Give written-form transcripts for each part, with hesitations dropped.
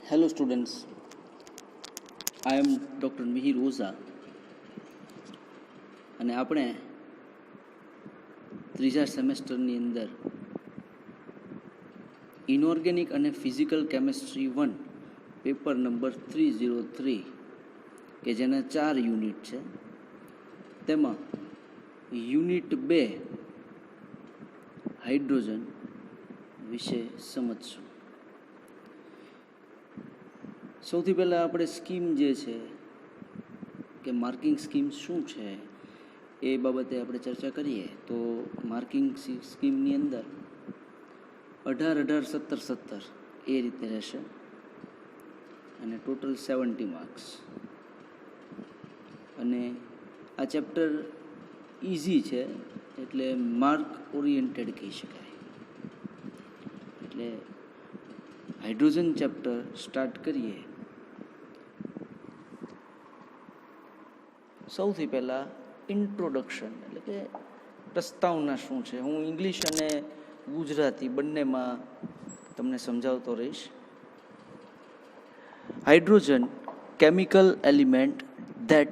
Hello students, I am Dr. Mihir Oza અને આપણે ત્રીજા સેમેસ્ટરની અંદર ઇનઓર્ગેનિક અને ફિઝિકલ કેમેસ્ટ્રી 1 પેપર નંબર 303 કે જેના 4 યુનિટ છે તેમાં યુનિટ 2 હાઇડ્રોજન વિશે સમજશું. સૌથી પહેલાં આપણે સ્કીમ જે છે કે માર્કિંગ સ્કીમ શું છે એ બાબતે આપણે ચર્ચા કરીએ તો માર્કિંગ સ્કીમની અંદર 18, 17, 17 એ રીતે રહેશે અને ટોટલ 70 માર્ક્સ. અને આ ચેપ્ટર ઇઝી છે એટલે માર્ક ઓરિએન્ટેડ કહી શકાય. એટલે હાઇડ્રોજન ચેપ્ટર સ્ટાર્ટ કરીએ. સૌથી પહેલાં ઇન્ટ્રોડક્શન એટલે કે પ્રસ્તાવના શું છે. હું ઇંગ્લિશ અને ગુજરાતી બંનેમાં તમને સમજાવતો રહીશ. Hydrogen chemical element that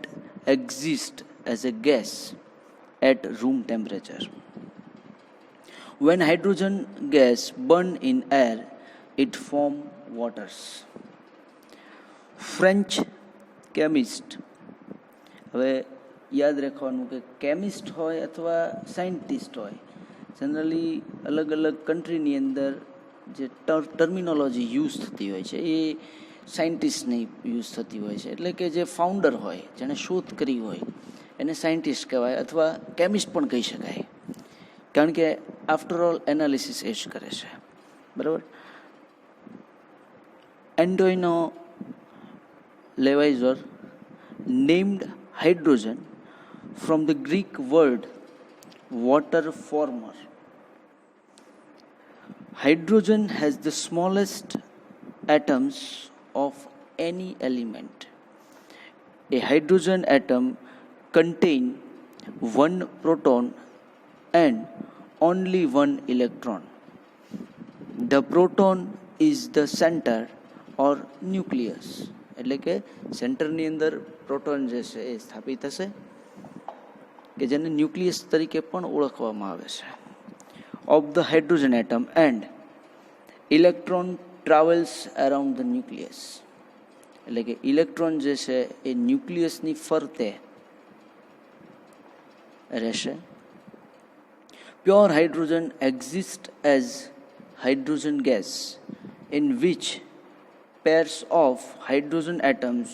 exists as a gas at room temperature. When hydrogen gas burn in air, it form waters. French chemist, હવે યાદ રાખવાનું કે કેમિસ્ટ હોય અથવા સાયન્ટિસ્ટ હોય, જનરલી અલગ અલગ કન્ટ્રીની અંદર જે ટર્મિનોલોજી યુઝ થતી હોય છે એ સાયન્ટિસ્ટની યુઝ થતી હોય છે. એટલે કે જે ફાઉન્ડર હોય, જેણે શોધ કરી હોય એને સાયન્ટિસ્ટ કહેવાય અથવા કેમિસ્ટ પણ કહી શકાય, કારણ કે આફ્ટર ઓલ એનાલિસિસ એ જ કરે છે. બરાબર. એન્ટોઇનો લેવાઇઝર named hydrogen from the Greek word water former. Hydrogen has the smallest atoms of any element. A hydrogen atom contains one proton and only one electron. The proton is the center or nucleus. એટલે કે સેન્ટરની અંદર proton જે છે એ સ્થાપિત થશે કે જેને ન્યુક્લિયસ તરીકે પણ ઓળખવામાં આવે છે. Of the hydrogen atom and electron travels around the nucleus. એટલે કે ઇલેક્ટ્રોન જે છે એ ન્યુક્લિયસની ફરતે રહેશે. Pure hydrogen exist as hydrogen gas in which pairs of hydrogen atoms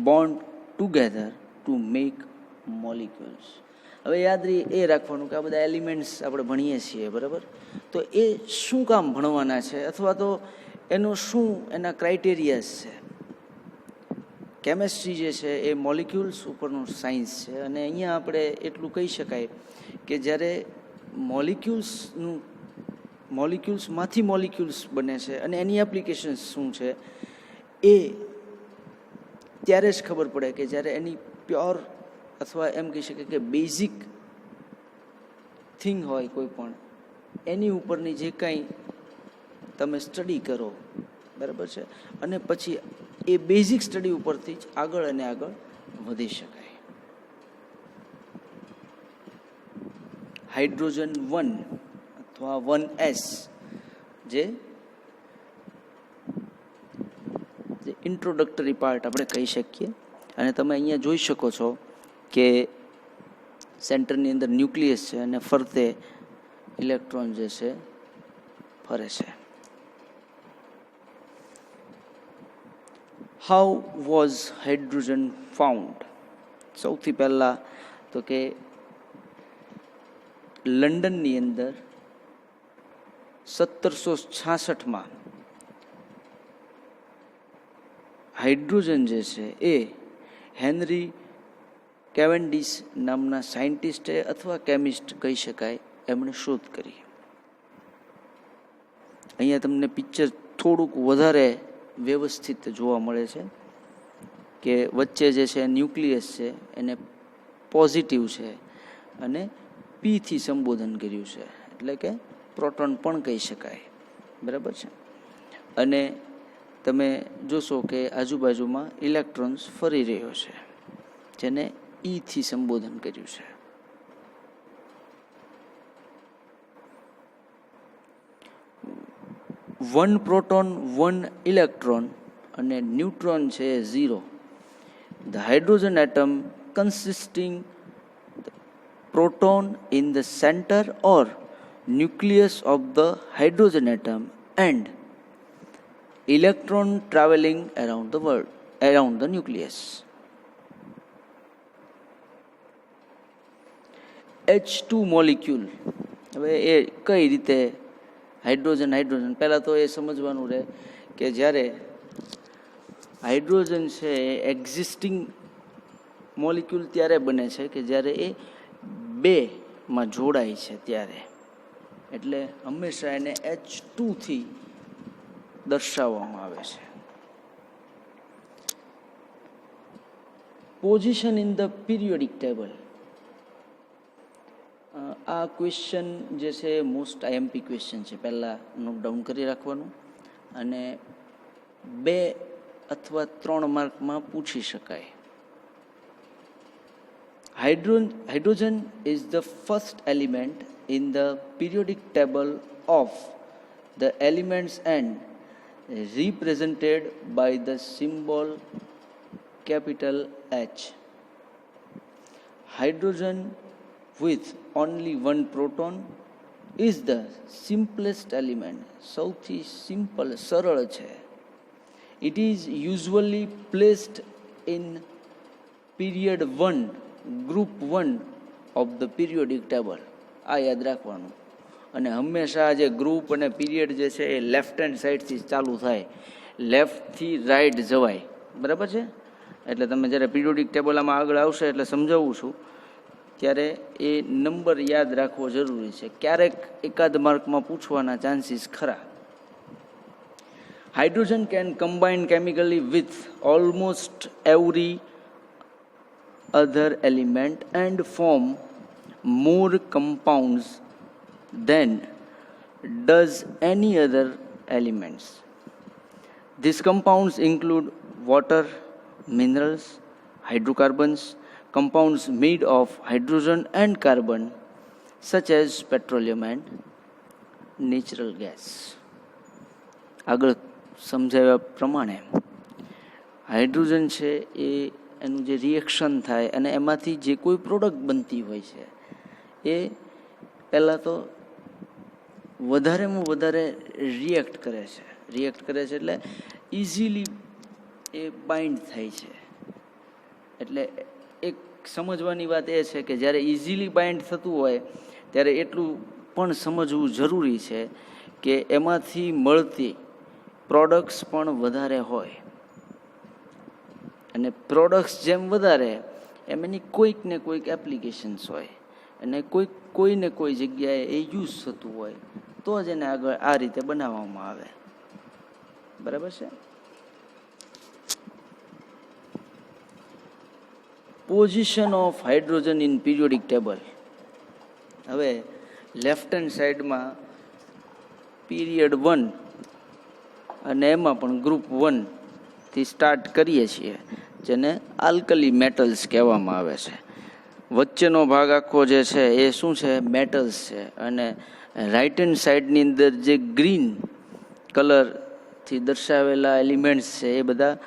bond together to make molecules. હવે યાદ એ રાખવાનું કે આ બધા એલિમેન્ટ્સ આપણે ભણીએ છીએ, બરાબર, તો એ શું કામ ભણવાના છે અથવા તો એનો શું એના ક્રાઇટેરિયાસ છે. કેમેસ્ટ્રી જે છે એ મોલિક્યુલ્સ ઉપરનું સાયન્સ છે અને અહીંયા આપણે એટલું કહી શકાય કે જ્યારે મોલિક્યુલ્સમાંથી મોલિક્યુલ્સ બને છે અને એની એપ્લિકેશન્સ શું છે એ ત્યારે જ ખબર પડે કે જ્યારે એની પ્યોર અથવા એમ કહી શકાય કે બેઝિક થિંગ હોય કોઈ પણ એની ઉપરની જે કાંઈ તમે સ્ટડી કરો, બરાબર છે, અને પછી એ બેઝિક સ્ટડી ઉપરથી જ આગળ અને આગળ વધી શકાય. હાઇડ્રોજન 1 અથવા 1s જે ઇન્ટ્રોડક્ટરી પાર્ટ આપણે કહી શકીએ. અને તમે અહીંયા જોઈ શકો છો કે સેન્ટરની અંદર ન્યુક્લિયસ છે અને ફરતે ઇલેક્ટ્રોન જે છે ફરે છે. How was hydrogen found? સૌથી પહેલાં તો કે લંડનની અંદર 1766માં હાઇડ્રોજન જે છે એ હેનરી કેવેન્ડિશ નામના સાયન્ટિસ્ટે અથવા કેમિસ્ટ કહી શકાય એમણે શોધ કરી. અહીંયા તમને પિક્ચર થોડુંક વધારે વ્યવસ્થિત જોવા મળે છે કે વચ્ચે જે છે ન્યુક્લિયસ છે એને પોઝિટિવ છે અને પીથી સંબોધન કર્યું છે, એટલે કે પ્રોટોન પણ કહી શકાય, બરાબર છે. અને તમે જોશો કે આજુબાજુમાં ઇલેક્ટ્રોન્સ ફરી રહ્યો છે, જેને થી સંબોધન કર્યું છે. વન પ્રોટોન 1 ઇલેક્ટ્રોન અને ન્યુટ્રોન છે 0. The hydrogen atom consisting proton in the center or nucleus of the hydrogen atom and electron traveling around the nucleus. H2 molecule, હવે એ કઈ રીતે હાઇડ્રોજન પહેલાં તો એ સમજવાનું રહે કે જ્યારે હાઇડ્રોજન છે એ એક્ઝિસ્ટિંગ મોલિક્યુલ ત્યારે બને છે કે જ્યારે એ 2માં જોડાય છે ત્યારે, એટલે હંમેશા એને H2 થી દર્શાવવામાં આવે છે. Position in the periodic table, આ ક્વેશ્ચન જે છે મોસ્ટ આઈએમપી ક્વેશ્ચન છે, પહેલાં નોટ ડાઉન કરી રાખવાનું અને 2 અથવા 3 માર્કમાં પૂછી શકાય. Hydrogen is the first element in the periodic table of the elements and represented by the symbol capital H. Hydrogen with only one proton is the simplest element. સૌથી simple સરળ છે. It is usually placed in period 1, group 1 of the periodic table. આ યાદ રાખવાનું. અને હંમેશા જે group અને પીરિયડ જે છે એ લેફ્ટ હેન્ડ સાઈડથી ચાલુ થાય, લેફ્ટથી રાઈટ જવાય, બરાબર છે. એટલે તમે જ્યારે પીરિયોડિક ટેબલ આમાં આગળ આવશે એટલે સમજાવું છું ત્યારે એ નંબર યાદ રાખવો જરૂરી છે. ક્યારેક એકાદ માર્કમાં પૂછવાના ચાન્સીસ ખરા. Hydrogen can combine chemically with almost every other element and form more compounds than does any other elements. These compounds include water, minerals, hydrocarbons, compounds made of hydrogen and carbon such as petroleum and natural gas. આગળ સમજાવ્યા પ્રમાણે hydrogen છે એ એનું જે reaction થાય અને એમાંથી જે કોઈ પ્રોડક્ટ બનતી હોય છે એ પહેલાં તો વધારેમાં વધારે રિએક્ટ કરે છે એટલે ઇઝીલી એ બાઇન્ડ થાય છે. એટલે એક સમજવાની વાત એ છે કે જ્યારે ઇઝીલી બાઇન્ડ થતું હોય ત્યારે એટલું પણ સમજવું જરૂરી છે કે એમાંથી મળતી પ્રોડક્ટ્સ પણ વધારે હોય, અને પ્રોડક્ટ્સ જેમ વધારે એમ એની કોઈક ને કોઈક એપ્લિકેશન્સ હોય અને કોઈ ને કોઈ જગ્યાએ એ યુઝ થતું હોય તો જ એને આગળ આ રીતે બનાવવામાં આવે, બરાબર છે. Position of hydrogen in periodic table. હવે લેફ્ટ હેન્ડ સાઈડમાં પીરિયડ 1 અને એમાં પણ ગ્રુપ 1 થી સ્ટાર્ટ કરીએ છીએ, જેને આલ્કલી મેટલ્સ કહેવામાં આવે છે. વચ્ચેનો ભાગ આખો જે છે એ શું છે? મેટલ્સ છે. અને રાઇટ હેન્ડ સાઈડની અંદર જે ગ્રીન કલરથી દર્શાવેલા એલિમેન્ટ્સ છે એ બધા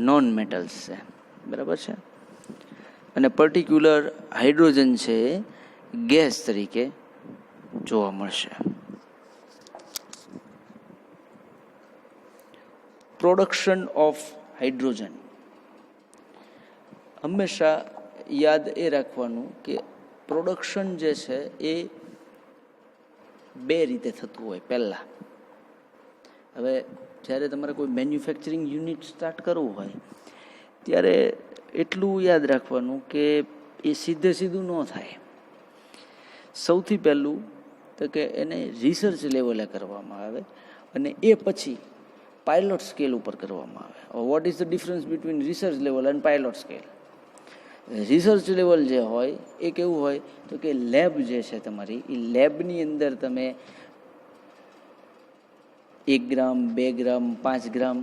નોન મેટલ્સ છે, બરાબર છે. અને પર્ટિક્યુલર હાઇડ્રોજન છે એ ગેસ તરીકે જોવા મળશે. Production of hydrogen. હંમેશા યાદ એ રાખવાનું કે પ્રોડક્શન જે છે એ 2 રીતે થતું હોય. પહેલાં હવે જ્યારે તમારે કોઈ મેન્યુફેક્ચરિંગ યુનિટ સ્ટાર્ટ કરવું હોય ત્યારે એટલું યાદ રાખવાનું કે એ સીધું ન થાય. સૌથી પહેલું તો કે એને રિસર્ચ લેવલે કરવામાં આવે અને એ પછી પાયલોટ સ્કેલ ઉપર કરવામાં આવે. What is the difference between research level and pilot scale? Research level જે હોય એ કેવું હોય તો કે લેબ જે છે તમારી, એ લેબની અંદર તમે 1 ગ્રામ, 2 ગ્રામ, 5 ગ્રામ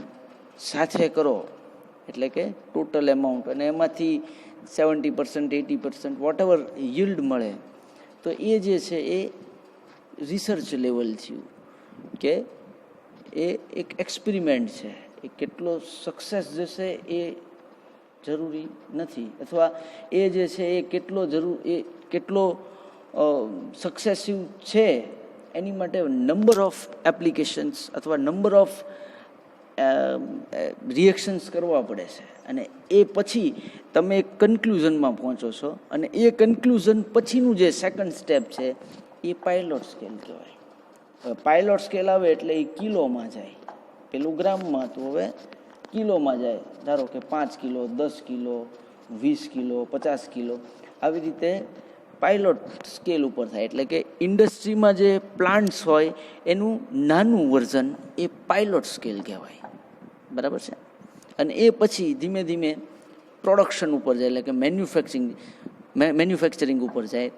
સાથે કરો એટલે કે ટોટલ એમાઉન્ટ, અને એમાંથી 70% 80% વોટ એવર yield મળે, તો એ જે છે એ રિસર્ચ લેવલ થયું કે એ એક એક્સપેરિમેન્ટ છે. એ કેટલો સક્સેસ જશે એ જરૂરી નથી, અથવા એ જે છે એ કેટલો સક્સેસિવ છે એની માટે નંબર ઓફ એપ્લિકેશન્સ અથવા નંબર ઓફ રિએક્શન્સ કરવા પડે છે, અને એ પછી તમે એક કન્ક્લુઝનમાં પહોંચો છો, અને એ કન્ક્લુઝન પછીનું જે સેકન્ડ સ્ટેપ છે એ પાયલોટ સ્કેલ કહેવાય. પાયલોટ સ્કેલ આવે એટલે એ કિલોમાં જાય, પેલું ગ્રામમાં, તો હવે કિલોમાં જાય. ધારો કે 5 કિલો, 10 કિલો, 20 કિલો, 50 કિલો, આવી રીતે પાયલોટ સ્કેલ ઉપર થાય. એટલે કે ઇન્ડસ્ટ્રીમાં જે પ્લાન્ટ્સ હોય એનું નાનું વર્ઝન એ પાયલોટ સ્કેલ કહેવાય, બરાબર છે. અને એ પછી ધીમે ધીમે પ્રોડક્શન ઉપર જાય, એટલે કે મેન્યુફેક્ચરિંગ ઉપર જાય.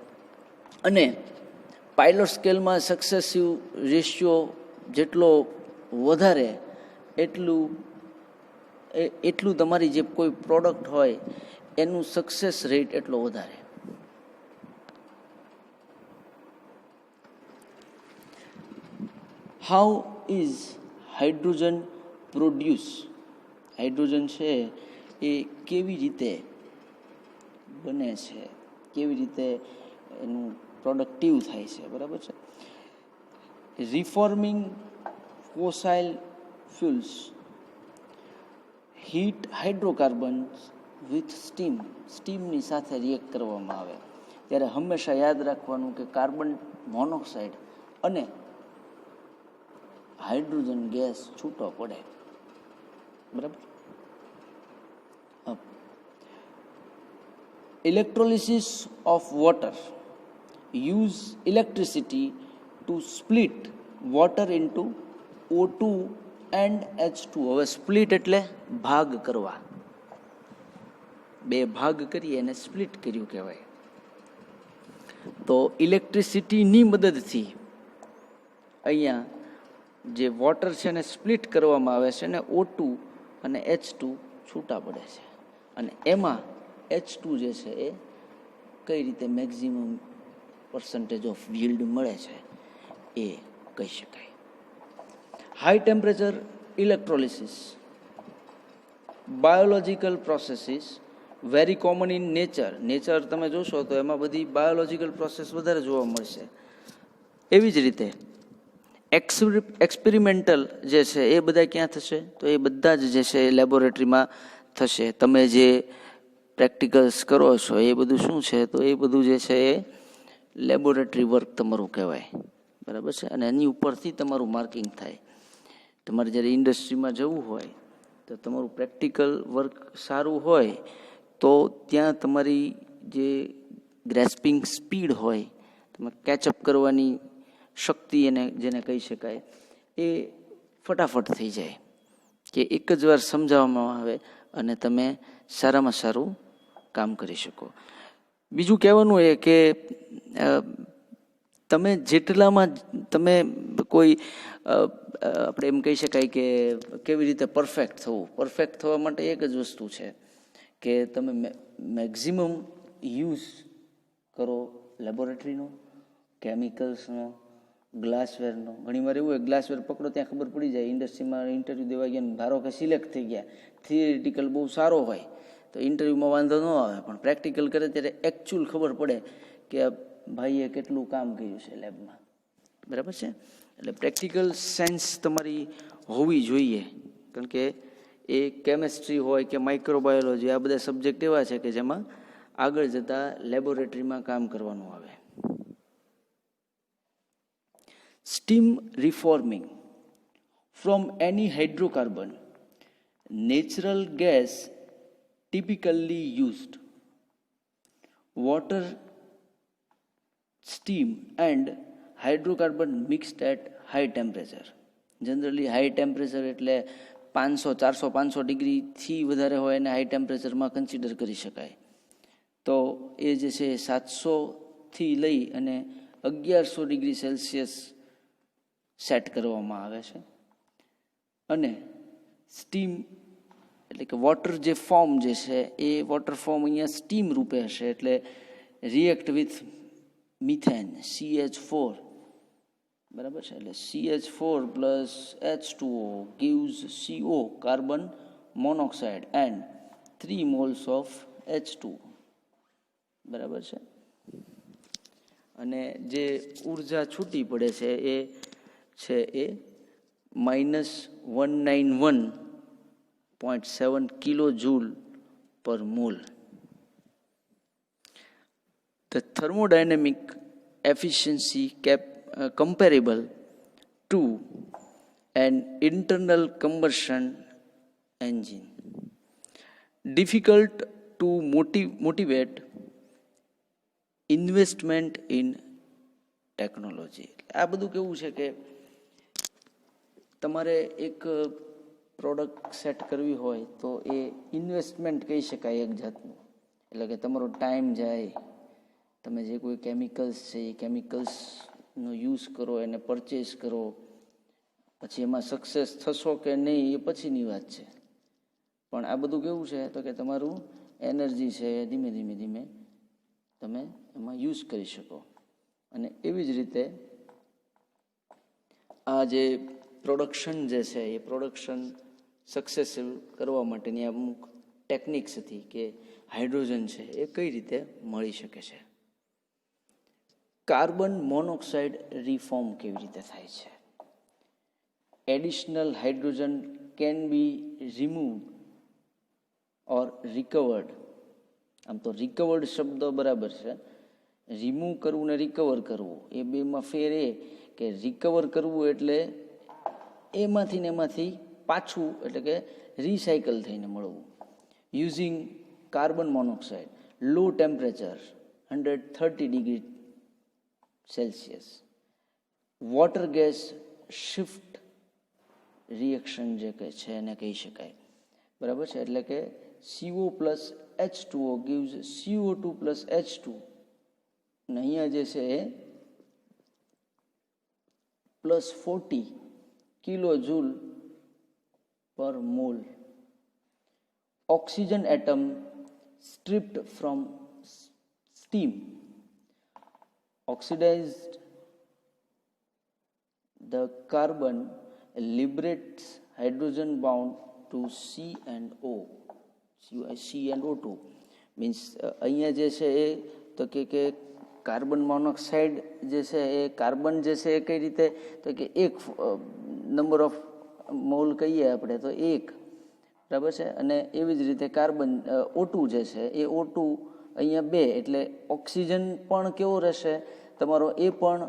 અને પાયલોટ સ્કેલમાં સક્સેસિવ રેશિયો જેટલો વધારે એટલું તમારી જે કોઈ પ્રોડક્ટ હોય એનું સક્સેસ રેટ એટલો વધારે. How is hydrogen produce? Hydrogen છે એ કેવી રીતે બને છે, કેવી રીતે એનું પ્રોડક્ટિવ થાય છે, બરાબર છે. Reforming fossil fuels heat hydrocarbons with steam. સ્ટીમની સાથે રિએક્ટ કરવામાં આવે ત્યારે હંમેશા યાદ રાખવાનું કે કાર્બન મોનોક્સાઇડ અને હાઇડ્રોજન ગેસ છૂટો પડે, બરાબર. Electrolysis of water use electricity to split water into O2 and H2. હવે સ્પ્લિટ એટલે ભાગ કરવા, બે ભાગ કરીએ એને સ્પ્લિટ કર્યું કહેવાય. તો ઇલેક્ટ્રિસિટીની મદદથી અહીંયા જે વોટર છે એને સ્પ્લિટ કરવામાં આવે છે, અને O2 અને H2 છૂટા પડે છે, અને એમાં H2 જે છે એ કઈ રીતે મેક્સિમમ પર્સન્ટેજ ઓફ yield મળે છે એ કહી શકાય. High temperature electrolysis biological processes very common in nature તમે જોશો તો એમાં બધી બાયોલોજિકલ પ્રોસેસ વધારે જોવા મળશે. એવી જ રીતે એક્સપેરિમેન્ટલ જે છે એ બધા ક્યાં થશે? તો એ બધા જ જે છે એ લેબોરેટરીમાં થશે. તમે જે પ્રેક્ટિકલ્સ કરો છો એ બધું શું છે? તો એ બધું જે છે એ લેબોરેટરી વર્ક તમારું કહેવાય, બરાબર છે. અને એની ઉપરથી તમારું માર્કિંગ થાય. તમારે જ્યારે ઇન્ડસ્ટ્રીમાં જવું હોય તો તમારું પ્રેક્ટિકલ વર્ક સારું હોય તો ત્યાં તમારી જે ગ્રેસ્પિંગ સ્પીડ હોય, તમે કેચઅપ કરવાની શક્તિ એને જેને કહી શકાય, એ ફટાફટ થઈ જાય, કે એક જ વાર સમજાવવામાં આવે અને તમે સારામાં સારું કામ કરી શકો. બીજું કહેવાનું એ કે તમે જેટલામાં તમે કોઈ આપણે એમ કહી શકાય કે કેવી રીતે પરફેક્ટ થવા માટે એક જ વસ્તુ છે કે તમે મેક્સિમમ યુઝ કરો લેબોરેટરીનો, કેમિકલ્સનો, ગ્લાસવેરનો. ઘણી વાર એવું હોય ગ્લાસવેર પકડો ત્યાં ખબર પડી જાય, ઇન્ડસ્ટ્રીમાં ઇન્ટરવ્યૂ દેવા ગયા ધારો કે સિલેક્ટ થઈ ગયા, થિયરિટિકલ બહુ સારો હોય તો ઇન્ટરવ્યૂમાં વાંધો ન આવે, પણ પ્રેક્ટિકલ કરે ત્યારે એકચ્યુઅલ ખબર પડે કે ભાઈએ કેટલું કામ કર્યું છે લેબમાં, બરાબર છે. એટલે પ્રેક્ટિકલ સેન્સ તમારી હોવી જોઈએ, કારણ કે એ કેમેસ્ટ્રી હોય કે માઇક્રોબાયોલોજી, આ બધા સબ્જેક્ટ એવા છે કે જેમાં આગળ જતાં લેબોરેટરીમાં કામ કરવાનું આવે. Steam reforming from any hydrocarbon natural gas typically used water, steam and hydrocarbon mixed at high temperature. Generally high temperature એટલે 500, 400, 500 ડિગ્રીથી વધારે હોય એને હાઈ ટેમ્પરેચરમાં કન્સિડર કરી શકાય. તો એ જે છે 700થી લઈ અને 1100 ડિગ્રી સેલ્સિયસ સેટ કરવામાં આવે છે. અને સ્ટીમ એટલે કે વોટર જે ફોર્મ જે છે એ વોટર ફોર્મ અહીંયા સ્ટીમ રૂપે હશે, એટલે રિએક્ટ વિથ મિથેન CH4, બરાબર છે. એટલે CH4 plus H2O gives CO, carbon monoxide, and 3 moles of H2, બરાબર છે. અને જે ઉર્જા છૂટી પડે છે એ છે એ -191.7 કિલોજૂલ પર mall. The thermodynamic efficiency comparable to an internal combustion engine. Difficult to motivate investment in technology. આ બધું કેવું છે કે તમારે એક પ્રોડક્ટ સેટ કરવી હોય તો એ ઇન્વેસ્ટમેન્ટ કહી શકાય એક જાતનું. એટલે કે તમારો ટાઈમ જાય, તમે જે કોઈ કેમિકલ્સ છે એ કેમિકલ્સનો યુઝ કરો, એને પરચેસ કરો, પછી એમાં સક્સેસ થશો કે નહીં એ પછીની વાત છે. પણ આ બધું કેવું છે તો કે તમારું એનર્જી છે એ ધીમે ધીમે ધીમે તમે એમાં યુઝ કરી શકો. અને એવી જ રીતે આ જે પ્રોડક્શન જે છે એ પ્રોડક્શન સક્સેસફુલ કરવા માટેની અમુક ટેકનિક્સ હતી કે હાઇડ્રોજન છે એ કઈ રીતે મળી શકે છે. કાર્બન મોનોક્સાઇડ રિફોર્મ કેવી રીતે થાય છે. Additional hydrogen can be removed or recovered. આમ તો રિકવર્ડ શબ્દ બરાબર છે, રિમૂવ કરવું ને રિકવર કરવું એ બેમાં ફેર એ કે રિકવર કરવું એટલે એમાંથી ને એમાંથી પાછું એટલે કે રિસાયકલ થઈને મળવું. Using carbon monoxide low temperature 130 degree Celsius, water gas shift reaction જે છે એને કહી શકાય, બરાબર છે. એટલે કે CO plus H2O gives CO2 plus H2, અને અહીંયા જે છે એ +40 કિલોજૂલ પર mall. Oxygen atom stripped from steam oxidized the carbon liberates hydrogen bound to C and O2. Means અહીંયા જે છે એ તો કે કાર્બન મોનોક્સાઇડ જે છે એ કાર્બન જે છે એ કઈ રીતે તો કે એક નંબર ઓફ મોલ કહીએ આપણે તો એક, બરાબર છે. અને એવી જ રીતે કાર્બન O2 જે છે એ O2 અહીંયા 2, એટલે ઓક્સિજન પણ કેવો રહેશે તમારો એ પણ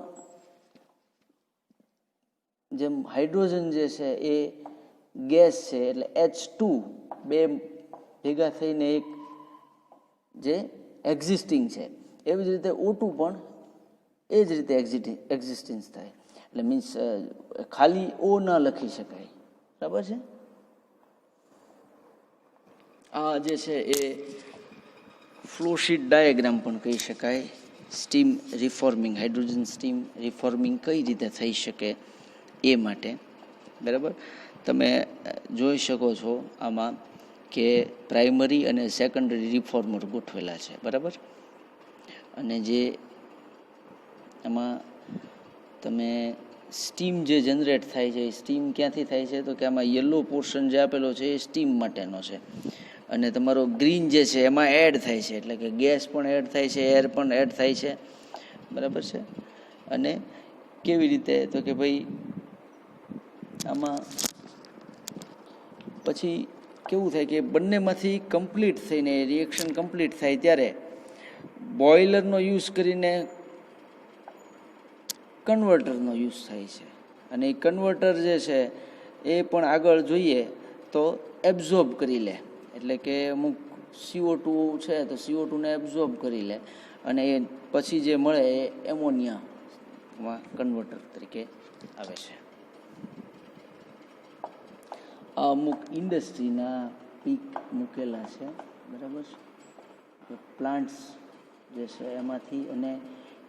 જેમ હાઇડ્રોજન જે છે એ ગેસ છે એટલે H2 2 ભેગા થઈને એક જે એક્ઝિસ્ટિંગ છે, એવી જ રીતે O2 પણ એ જ રીતે એક્ઝિસ્ટન્સ થાય. એટલે મીન્સ ખાલી O ન લખી શકાય, બરાબર છે. આ જે છે એ ફ્લોશીટ ડાયાગ્રામ પણ કહી શકાય. સ્ટીમ રિફોર્મિંગ, હાઇડ્રોજન સ્ટીમ રિફોર્મિંગ કઈ રીતે થઈ શકે એ માટે, બરાબર. તમે જોઈ શકો છો આમાં કે પ્રાઇમરી અને સેકન્ડરી રિફોર્મર ગોઠવેલા છે, બરાબર. અને જે આમાં તમે સ્ટીમ જે જનરેટ થાય છે એ સ્ટીમ ક્યાંથી થાય છે તો કે આમાં યલો પોર્શન જે આપેલો છે એ સ્ટીમ માટેનો છે, અને તમારો ગ્રીન જે છે એમાં એડ થાય છે, એટલે કે ગેસ પણ એડ થાય છે, એર પણ એડ થાય છે, બરાબર છે. અને કેવી રીતે તો કે ભાઈ આમાં પછી કેવું થાય કે બંનેમાંથી કમ્પ્લીટ થઈને રિએક્શન કમ્પ્લીટ થાય ત્યારે બોઇલરનો યુઝ કરીને કન્વર્ટરનો યુઝ થાય છે. અને એ કન્વર્ટર જે છે એ પણ આગળ જોઈએ તો એબ્ઝોર્બ કરી લે, એટલે કે અમુક CO2 છે તો CO2 ને એબ્ઝોર્બ કરી લે, અને એ પછી જે મળે એ એમોનિયામાં કન્વર્ટર તરીકે આવે છે. આ અમુક ઇન્ડસ્ટ્રીના પીક મૂકેલા છે, બરાબર છે. પ્લાન્ટ્સ જે છે એમાંથી, અને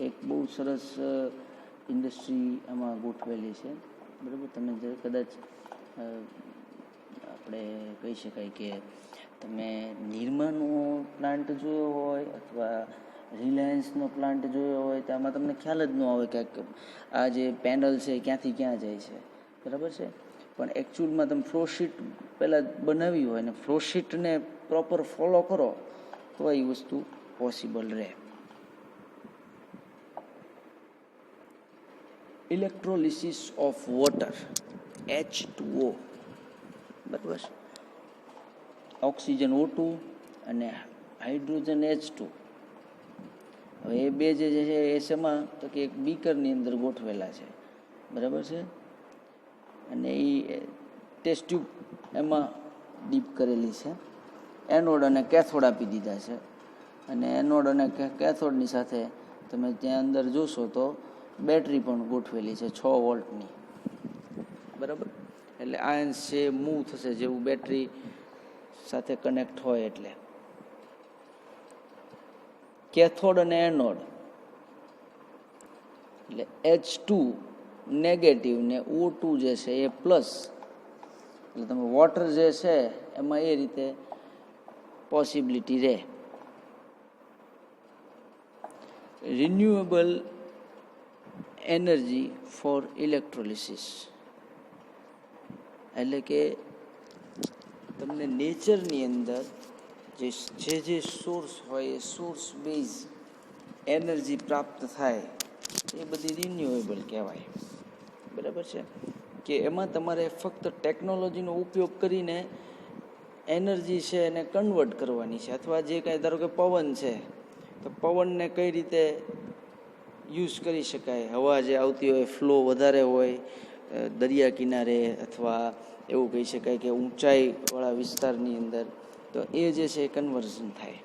એક બહુ સરસ ઇન્ડસ્ટ્રી આમાં ગોઠવેલી છે, બરાબર. તમે જે કદાચ આપણે કહી શકાય કે તમે નિરમાનો પ્લાન્ટ જોયો હોય અથવા રિલાયન્સનો પ્લાન્ટ જોયો હોય તો આમાં તમને ખ્યાલ જ ન આવે કે આ જે પેનલ છે ક્યાંથી ક્યાં જાય છે, બરાબર છે. પણ એકચ્યુઅલમાં તમે ફ્લોશીટ પહેલાં બનાવી હોય ને ફ્લોશીટને પ્રોપર ફોલો કરો તો એ વસ્તુ પોસિબલ રહે. ઇલેક્ટ્રોલિસિસ ઓફ વોટર H2O, બરાબર. ઓક્સિજન O2 અને હાઇડ્રોજન H2. હવે એ બે જે છે એ શેમાં તો કે એક બીકરની અંદર ગોઠવેલા છે, બરાબર છે. અને એ ટેસ્ટ ટ્યુબ એમાં ડીપ કરેલી છે. એનોડ અને કેથોડ આપી દીધા છે અને એનોડ અને કેથોડની સાથે તમે ત્યાં અંદર જોશો તો બેટરી પણ ગોઠવેલી છે 6 વોલ્ટની, બરાબર. એટલે આયન્સ છે મૂવ થશે જેવું બેટરી સાથે કનેક્ટ હોય. એટલે કેથોડ અને એનોડ એટલે H2 નેગેટિવ ને O2 જે છે એ પ્લસ. એટલે તમે વોટર જે છે એમાં એ રીતે પોસિબિલિટી રહે. રિન્યુએબલ એનર્જી ફોર ઇલેક્ટ્રોલિસિસ એટલે કે તમને નેચરની અંદર જે સોર્સ હોય એ સોર્સ બેઝ એનર્જી પ્રાપ્ત થાય એ બધી રિન્યુએબલ કહેવાય, બરાબર છે. કે એમાં તમારે ફક્ત ટેકનોલોજીનો ઉપયોગ કરીને એનર્જી છે એને કન્વર્ટ કરવાની છે. અથવા જે કાંઈ ધારો કે પવન છે તો પવનને કઈ રીતે યુઝ કરી શકાય. હવા જે આવતી હોય ફ્લો વધારે હોય દરિયા કિનારે અથવા એવું કહી શકાય કે ઊંચાઈવાળા વિસ્તારની અંદર, તો એ જે છે એ કન્વર્ઝન થાય.